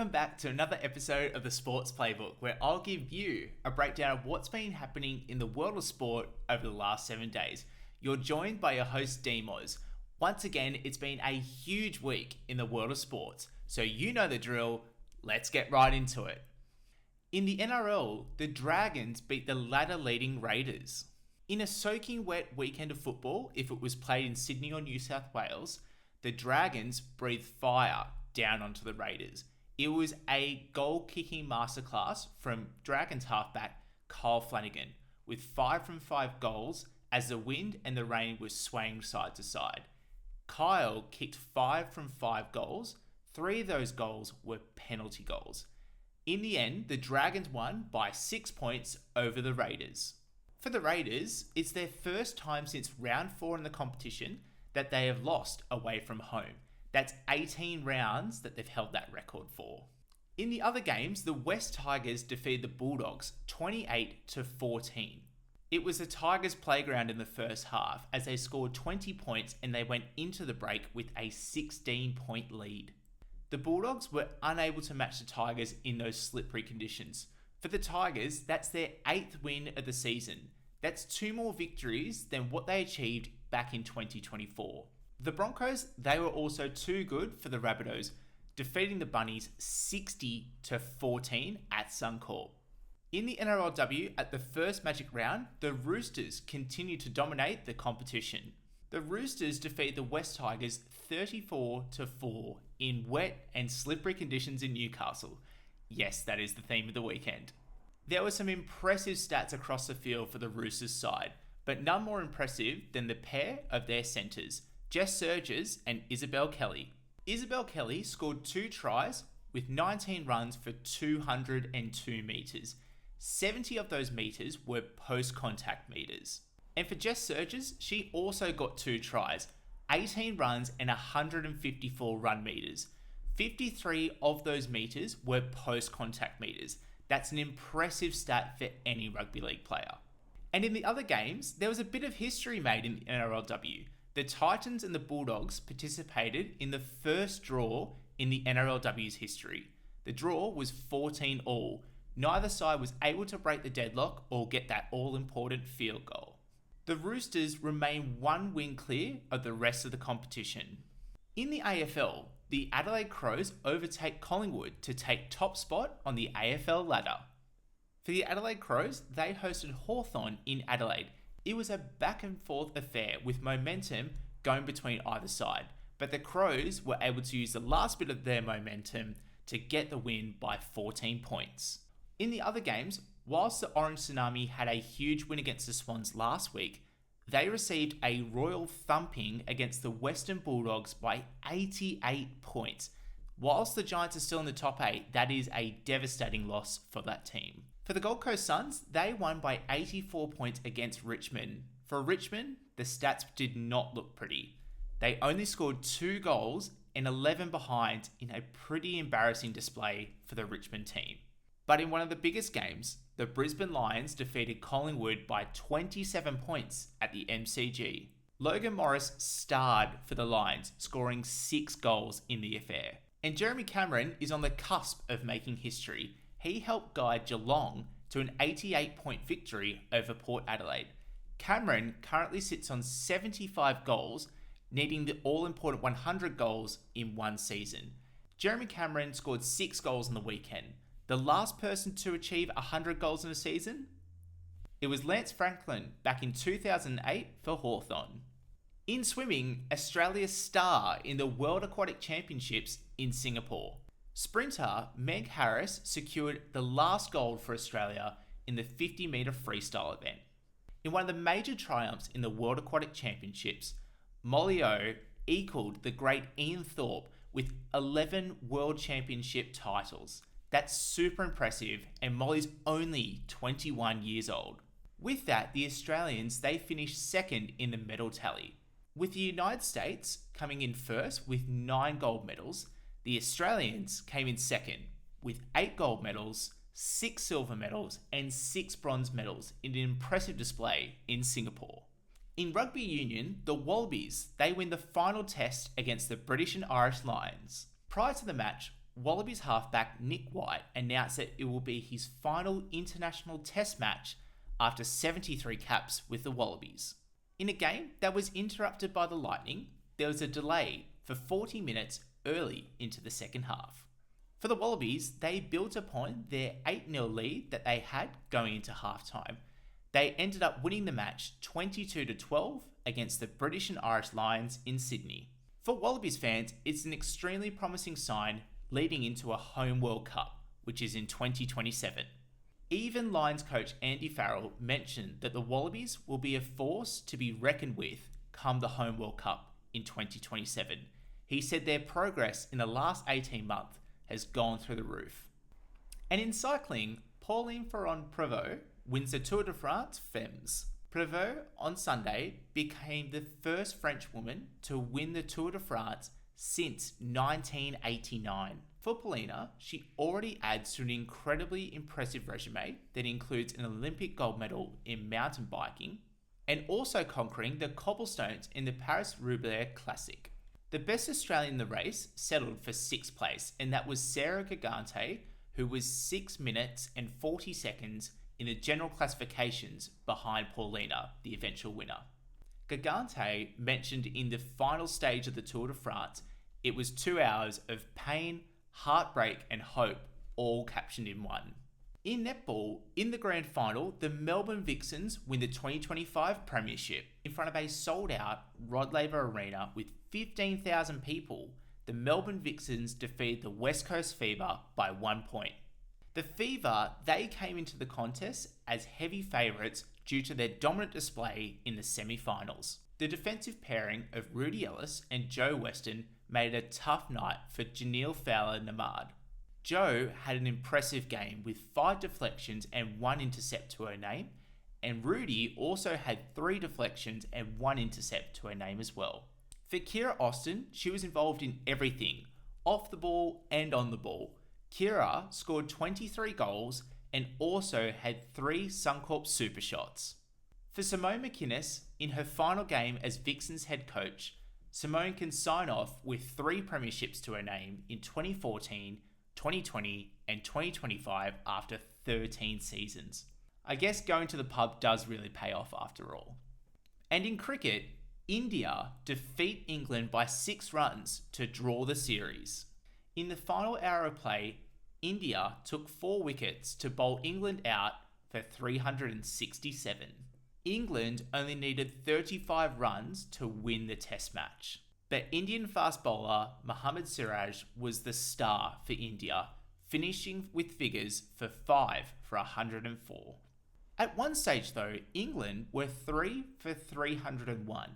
Welcome back to another episode of the Sports Playbook, where I'll give you a breakdown of what's been happening in the world of sport over the last 7 days. You're joined by your host, Demos. Once again, it's been a huge week in the world of sports, so you know the drill. Let's get right into it. In the NRL, the Dragons beat the ladder-leading Raiders. In a soaking wet weekend of football, if it was played in Sydney or New South Wales, the Dragons breathed fire down onto the Raiders. It was a goal-kicking masterclass from Dragons halfback Kyle Flanagan, with 5 from 5 goals as the wind and the rain were swaying side to side. Kyle kicked 5 from 5 goals. 3 of those goals were penalty goals. In the end, the Dragons won by 6 points over the Raiders. For the Raiders, it's their first time since round 4 in the competition that they have lost away from home. That's 18 rounds that they've held that record for. In the other games, the West Tigers defeated the Bulldogs 28-14. It was the Tigers' playground in the first half as they scored 20 points and they went into the break with a 16-point lead. The Bulldogs were unable to match the Tigers in those slippery conditions. For the Tigers, that's their 8th win of the season. That's 2 more victories than what they achieved back in 2024. The Broncos, they were also too good for the Rabbitohs, defeating the Bunnies 60-14 at Suncorp. In the NRLW, at the first Magic round, the Roosters continued to dominate the competition. The Roosters defeated the West Tigers 34-4 in wet and slippery conditions in Newcastle. Yes, that is the theme of the weekend. There were some impressive stats across the field for the Roosters side, but none more impressive than the pair of their centres, Jess Surges and Isabel Kelly. Isabel Kelly scored 2 tries with 19 runs for 202 metres. 70 of those metres were post-contact metres. And for Jess Surges, she also got 2 tries, 18 runs and 154 run metres. 53 of those metres were post-contact metres. That's an impressive stat for any rugby league player. And in the other games, there was a bit of history made in the NRLW. The Titans and the Bulldogs participated in the first draw in the NRLW's history. The draw was 14-all. Neither side was able to break the deadlock or get that all-important field goal. The Roosters remain 1 win clear of the rest of the competition. In the AFL, the Adelaide Crows overtake Collingwood to take top spot on the AFL ladder. For the Adelaide Crows, they hosted Hawthorn in Adelaide. It was a back and forth affair with momentum going between either side, but the Crows were able to use the last bit of their momentum to get the win by 14 points. In the other games, whilst the Orange Tsunami had a huge win against the Swans last week, they received a royal thumping against the Western Bulldogs by 88 points. Whilst the Giants are still in the top 8, that is a devastating loss for that team. For the Gold Coast Suns, they won by 84 points against Richmond. For Richmond, the stats did not look pretty. They only scored 2 goals and 11 behind in a pretty embarrassing display for the Richmond team. But in one of the biggest games, the Brisbane Lions defeated Collingwood by 27 points at the MCG. Logan Morris starred for the Lions, scoring 6 goals in the affair. And Jeremy Cameron is on the cusp of making history. He helped guide Geelong to an 88-point victory over Port Adelaide. Cameron currently sits on 75 goals, needing the all-important 100 goals in one season. Jeremy Cameron scored 6 goals on the weekend. The last person to achieve 100 goals in a season? It was Lance Franklin back in 2008 for Hawthorn. In swimming, Australia's star in the World Aquatic Championships in Singapore. Sprinter Meg Harris secured the last gold for Australia in the 50-metre freestyle event. In one of the major triumphs in the World Aquatic Championships, Molly O equalled the great Ian Thorpe with 11 World Championship titles. That's super impressive, and Molly's only 21 years old. With that, the Australians, they finished second in the medal tally. With the United States coming in first with 9 gold medals, the Australians came in second with 8 gold medals, 6 silver medals, and 6 bronze medals in an impressive display in Singapore. In rugby union, the Wallabies, they win the final test against the British and Irish Lions. Prior to the match, Wallabies halfback Nick White announced that it will be his final international test match after 73 caps with the Wallabies. In a game that was interrupted by the lightning, there was a delay for 40 minutes early into the second half. For the Wallabies, they built upon their 8-0 lead that they had going into halftime. They ended up winning the match 22-12 against the British and Irish Lions in Sydney. For Wallabies fans, it's an extremely promising sign leading into a home World Cup, which is in 2027. Even Lions coach Andy Farrell mentioned that the Wallabies will be a force to be reckoned with come the home World Cup in 2027. He said their progress in the last 18 months has gone through the roof. And in cycling, Pauline Ferrand-Prévot wins the Tour de France Femmes. Prévot on Sunday became the first French woman to win the Tour de France since 1989. For Paulina, she already adds to an incredibly impressive resume that includes an Olympic gold medal in mountain biking and also conquering the cobblestones in the Paris-Roubaix Classic. The best Australian in the race settled for 6th place, and that was Sarah Gigante, who was 6 minutes and 40 seconds in the general classifications behind Paulina, the eventual winner. Gigante mentioned in the final stage of the Tour de France, it was 2 hours of pain, heartbreak and hope, all captioned in one. In netball, in the grand final, the Melbourne Vixens win the 2025 Premiership in front of a sold-out Rod Laver Arena with 15,000 people. The Melbourne Vixens defeated the West Coast Fever by 1 point. The Fever, they came into the contest as heavy favourites due to their dominant display in the semi-finals. The defensive pairing of Rudy Ellis and Joe Weston made it a tough night for Janelle Fowler-Namard. Joe had an impressive game with 5 deflections and 1 intercept to her name, and Rudy also had 3 deflections and 1 intercept to her name as well. For Kira Austin, she was involved in everything, off the ball and on the ball. Kira scored 23 goals and also had 3 Suncorp super shots. For Simone McInnes, in her final game as Vixens head coach, Simone can sign off with 3 premierships to her name in 2014, 2020 and 2025 after 13 seasons. I guess going to the pub does really pay off after all. And in cricket, India defeat England by 6 runs to draw the series. In the final hour of play, India took 4 wickets to bowl England out for 367. England only needed 35 runs to win the test match. But Indian fast bowler Mohammad Siraj was the star for India, finishing with figures for 5 for 104. At one stage though, England were 3 for 301.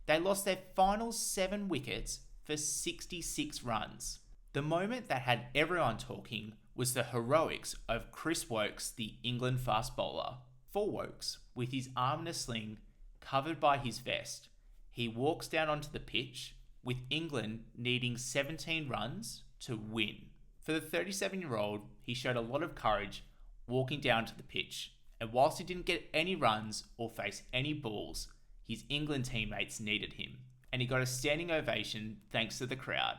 They lost their final 7 wickets for 66 runs. The moment that had everyone talking was the heroics of Chris Woakes, the England fast bowler. For Woakes, with his arm in a sling, covered by his vest, he walks down onto the pitch, with England needing 17 runs to win. For the 37-year-old, he showed a lot of courage walking down to the pitch, and whilst he didn't get any runs or face any balls, his England teammates needed him, and he got a standing ovation thanks to the crowd.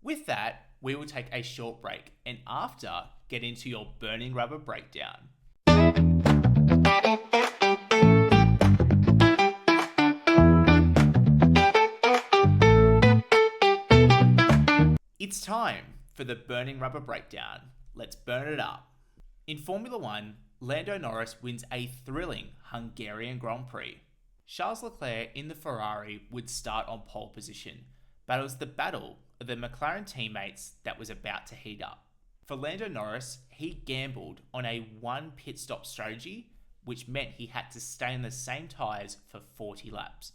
With that, we will take a short break, and after, get into your burning rubber breakdown. It's time for the burning rubber breakdown. Let's burn it up. In Formula 1, Lando Norris wins a thrilling Hungarian Grand Prix. Charles Leclerc in the Ferrari would start on pole position, but it was the battle of the McLaren teammates that was about to heat up. For Lando Norris, he gambled on a 1 pit stop strategy, which meant he had to stay on the same tyres for 40 laps.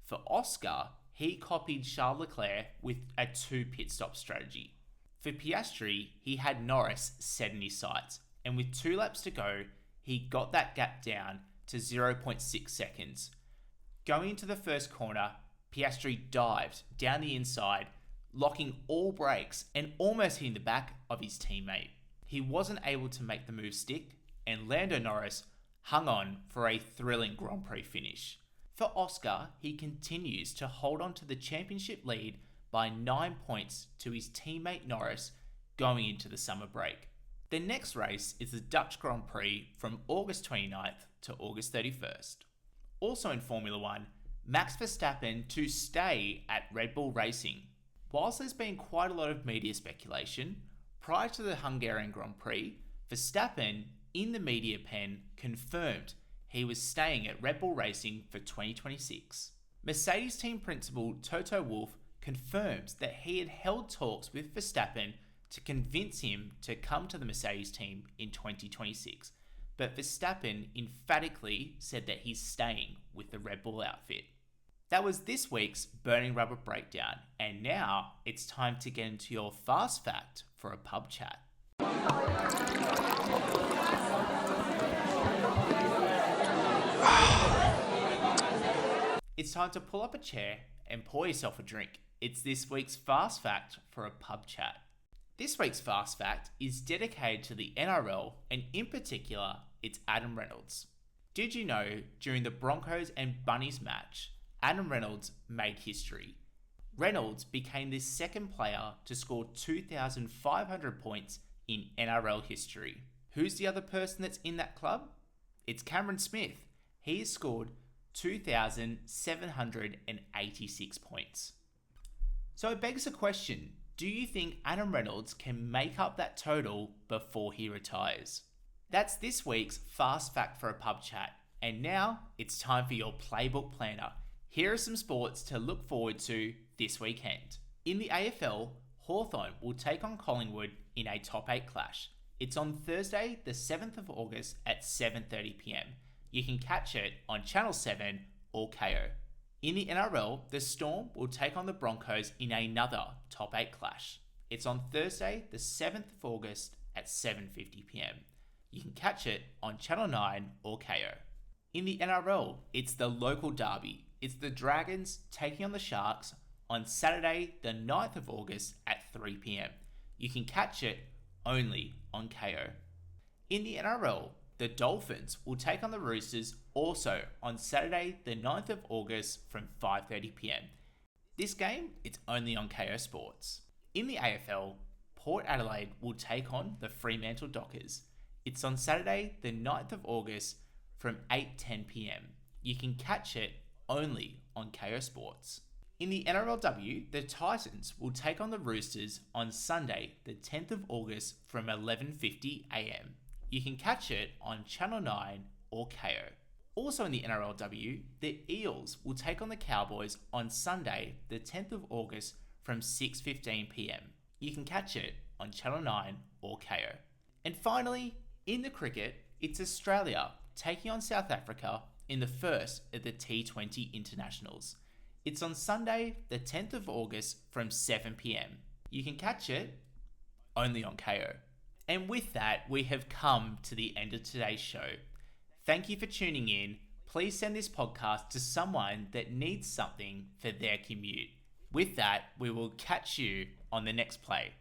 For Oscar, he copied Charles Leclerc with a 2 pit stop strategy. For Piastri, he had Norris set in his sights, and with 2 laps to go, he got that gap down to 0.6 seconds. Going into the first corner, Piastri dived down the inside, locking all brakes and almost hitting the back of his teammate. He wasn't able to make the move stick, and Lando Norris hung on for a thrilling Grand Prix finish. For Oscar, he continues to hold on to the championship lead by 9 points to his teammate Norris, going into the summer break. The next race is the Dutch Grand Prix from August 29th to August 31st. Also in Formula 1, Max Verstappen to stay at Red Bull Racing. Whilst there's been quite a lot of media speculation, prior to the Hungarian Grand Prix, Verstappen, in the media pen, confirmed he was staying at Red Bull Racing for 2026. Mercedes team principal Toto Wolff confirms that he had held talks with Verstappen to convince him to come to the Mercedes team in 2026, but Verstappen emphatically said that he's staying with the Red Bull outfit. That was this week's Burning Rubber Breakdown, and now it's time to get into your fast fact for a pub chat. It's time to pull up a chair and pour yourself a drink. It's this week's fast fact for a pub chat. This week's fast fact is dedicated to the NRL, and in particular, it's Adam Reynolds. Did you know during the Broncos and Bunnies match, Adam Reynolds made history? Reynolds became the second player to score 2,500 points in NRL history. Who's the other person that's in that club? It's Cameron Smith. He has scored 2,786 points. So it begs the question, do you think Adam Reynolds can make up that total before he retires? That's this week's Fast Fact for a Pub Chat. And now it's time for your Playbook Planner. Here are some sports to look forward to this weekend. In the AFL, Hawthorn will take on Collingwood in a top 8 clash. It's on Thursday, the 7th of August at 7:30pm. You can catch it on Channel 7 or KO. In the NRL, the Storm will take on the Broncos in another top 8 clash. It's on Thursday, the 7th of August at 7:50pm. You can catch it on Channel 9 or KO. In the NRL, it's the local derby. It's the Dragons taking on the Sharks on Saturday, the 9th of August at 3pm. You can catch it only on KO. In the NRL, the Dolphins will take on the Roosters also on Saturday, the 9th of August from 5:30pm. This game, it's only on KO Sports. In the AFL, Port Adelaide will take on the Fremantle Dockers. It's on Saturday, the 9th of August from 8:10pm. You can catch it only on KO Sports. In the NRLW, the Titans will take on the Roosters on Sunday, the 10th of August from 11:50am. You can catch it on Channel 9 or KO. Also in the NRLW, the Eels will take on the Cowboys on Sunday, the 10th of August from 6:15pm. You can catch it on Channel 9 or KO. And finally, in the cricket, it's Australia taking on South Africa in the first of the T20 Internationals. It's on Sunday, the 10th of August from 7pm. You can catch it only on KO. And with that, we have come to the end of today's show. Thank you for tuning in. Please send this podcast to someone that needs something for their commute. With that, we will catch you on the next play.